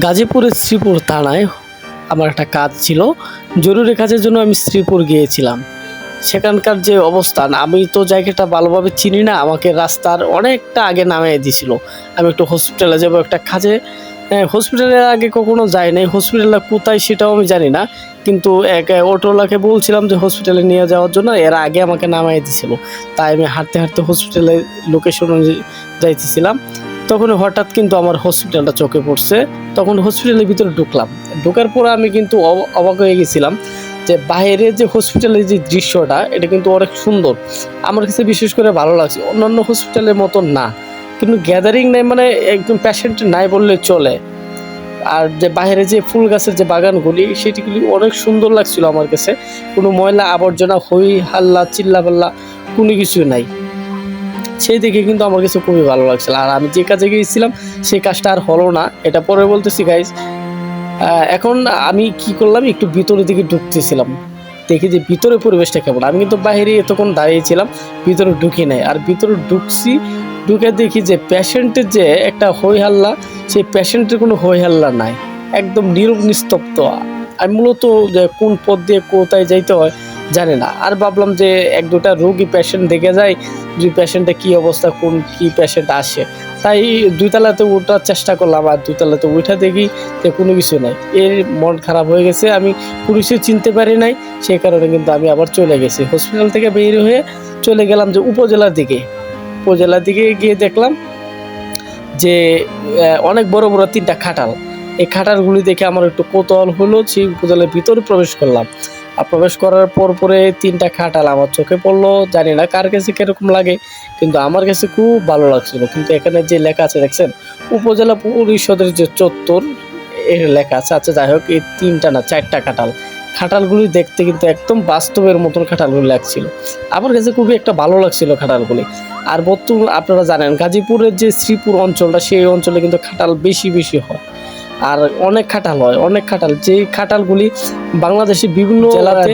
গাজীপুরের শ্রীপুর থানায় আমার একটা কাজ ছিল। জরুরি কাজের জন্য আমি শ্রীপুর গিয়েছিলাম। সেখানকার যে অবস্থান, আমি তো জায়গাটা ভালোভাবে চিনি না। আমাকে রাস্তার অনেকটা আগে নামিয়ে দিয়েছিল। আমি একটু হসপিটালে যাবো একটা কাজে। হসপিটালের আগে কখনো যাই নাই। হসপিটালটা কোথায় সেটাও আমি জানি না, কিন্তু এক অটোওয়ালাকে বলছিলাম যে হসপিটালে নিয়ে যাওয়ার জন্য। এর আগে আমাকে নামিয়ে দিয়েছিল। তাই আমি হাঁটতে হাঁটতে হসপিটালের লোকেশন যাইতেছিলাম। তখন হঠাৎ কিন্তু আমার হসপিটালটা চোখে পড়ছে। তখন হসপিটালের ভিতরে ঢুকলাম। ঢোকার পর আমি কিন্তু অবাক হয়ে গেছিলাম যে বাইরে যে হসপিটালের যে দৃশ্যটা, এটা কিন্তু অনেক সুন্দর। আমার কাছে বিশেষ করে ভালো লাগছে। অন্যান্য হসপিটালের মতন না, কিন্তু গ্যাদারিং নাই, মানে একদম পেশেন্ট নাই বললে চলে। আর যে বাইরে যে ফুল গাছের যে বাগানগুলি, সেটিগুলি অনেক সুন্দর লাগছিল আমার কাছে। কোনো ময়লা আবর্জনা, হই হাল্লা চিল্লাপাল্লা কোনো কিছু নাই। সেই দিকে কিন্তু আমার কাছে খুবই ভালো লাগছিল। আর আমি যে কাজে গিয়েছিলাম সেই কাজটা আর হলো না, এটা পরে বলতেছি গাইজ। এখন আমি কি করলাম, একটু ভিতরের দিকে ঢুকতেছিলাম। দেখি যে ভিতরে পরিবেশটা কেমন। আমি কিন্তু বাইরে এতক্ষণ দাঁড়িয়েছিলাম, ভিতরে ঢুকি নাই। আর ভিতরে ঢুকছি, ঢুকে দেখি যে পেশেন্টের যে একটা হই হাল্লা, সেই পেশেন্টের কোনো হই হাল্লা নাই। একদম নীরব নিস্তব্ধ। আমি মূলত যে কোন পথ দিয়ে কোথায় যাইতে হয় জানি না। আর ভাবলাম যে এক দুটা রোগী পেশেন্ট দেখে যায়, যে পেশেন্টের কী অবস্থা, কোন কী পেশেন্ট আসে। তাই দুইতলাতে ওঠার চেষ্টা করলাম। আর দুইতলাতে উঠা দেখি যে কোনো কিছু নাই। এর মন খারাপ হয়ে গেছে। আমি কোনো কিছু চিনতে পারি নাই, সেই কারণে কিন্তু আমি আবার চলে গেছি। হসপিটাল থেকে বের হয়ে চলে গেলাম যে উপজেলার দিকে। উপজেলার দিকে গিয়ে দেখলাম যে অনেক বড় বড় 3টা খাটাল। এই খাটালগুলি দেখে আমার একটু কৌতূহল হলো। সেই উপজেলার ভিতরে প্রবেশ করলাম। আর প্রবেশ করার পরে 3টা খাটাল আমার চোখে পড়লো। জানি না কার কাছে কীরকম লাগে, কিন্তু আমার কাছে খুব ভালো লাগছিল। কিন্তু এখানে যে লেখা আছে দেখছেন, উপজেলা পরিষদের যে চত্বর, এর লেখা আছে। আচ্ছা যাই হোক, এই 3টা না 4টা খাটাল। খাটালগুলি দেখতে কিন্তু একদম বাস্তবের মতন খাটালগুলি লাগছিল। আমার কাছে খুবই একটা ভালো লাগছিল খাটালগুলি। আর বর্তমানে আপনারা জানেন গাজীপুরের যে শ্রীপুর অঞ্চলটা, সেই অঞ্চলে কিন্তু খাটাল বেশি বেশি হয়। আর অনেক খাটাল হয়, অনেক খাটাল। যে খাটালগুলি বাংলাদেশের বিভিন্ন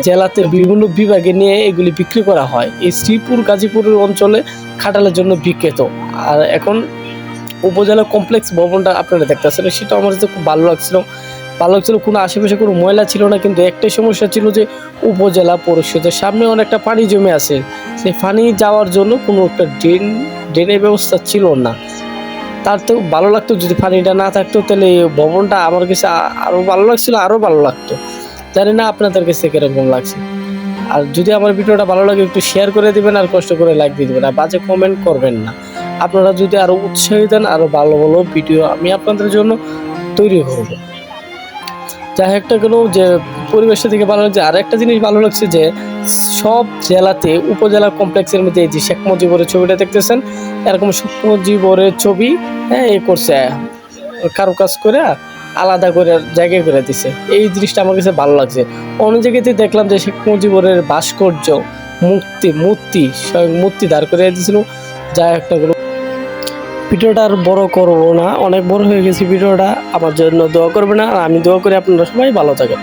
জেলাতে বিভিন্ন বিভাগে নিয়ে এগুলি বিক্রি করা হয়। এই শ্রীপুর গাজীপুরের অঞ্চলে খাটালের জন্য বিখ্যাত। আর এখন উপজেলা কমপ্লেক্স ভবনটা আপনারা দেখতেছেন, সেটা আমার কাছে খুব ভালো লাগছিল। কোনো আশেপাশে কোনো ময়লা ছিল না। কিন্তু একটাই সমস্যা ছিল যে উপজেলা পরিষদের সামনে অনেকটা পানি জমে আছে। সেই পানি যাওয়ার জন্য কোনো একটা ড্রেনের ব্যবস্থা ছিল না। তার তো ভালো লাগতো যদি পানিটা না থাকতো, তাহলে এই ভবনটা আমার কাছে আরও ভালো লাগছিল, আরও ভালো লাগতো। জানি না আপনাদের কাছে কীরকম লাগছে। আর যদি আমার ভিডিওটা ভালো লাগে একটু শেয়ার করে দেবেন, আর কষ্ট করে লাইক দিয়ে দেবেন, আর বাজে কমেন্ট করবেন না। আপনারা যদি আরও উৎসাহ দেন, আরও ভালো ভালো ভিডিও আমি আপনাদের জন্য তৈরি করব। যাই একটা কোনো যে পরিবেশটা থেকে ভালো লাগছে। আর একটা জিনিস ভালো লাগছে যে সব জেলাতে উপজেলা কমপ্লেক্সের মধ্যে এই যে শেখ মুজিবুরের ছবিটা দেখতেছেন, এরকম শেখ মুজিবুরের ছবি এ করছে, কারুকাজ করে আলাদা করে জায়গায় করে দিছে। এই জিনিসটা আমার কাছে ভালো লাগছে। অন্য জায়গাতে দেখলাম যে শেখ মুজিবুরের ভাস্কর্য, স্বয়ং মূর্তি দাঁড় করে দিয়েছিল। যাই একটা ভিডিওটা আর বড় করবো না, অনেক বড় হয়ে গেছে ভিডিওটা। আমার জন্য দোয়া করবে না, আর আমি দোয়া করি আপনারা সবাই ভালো থাকেন।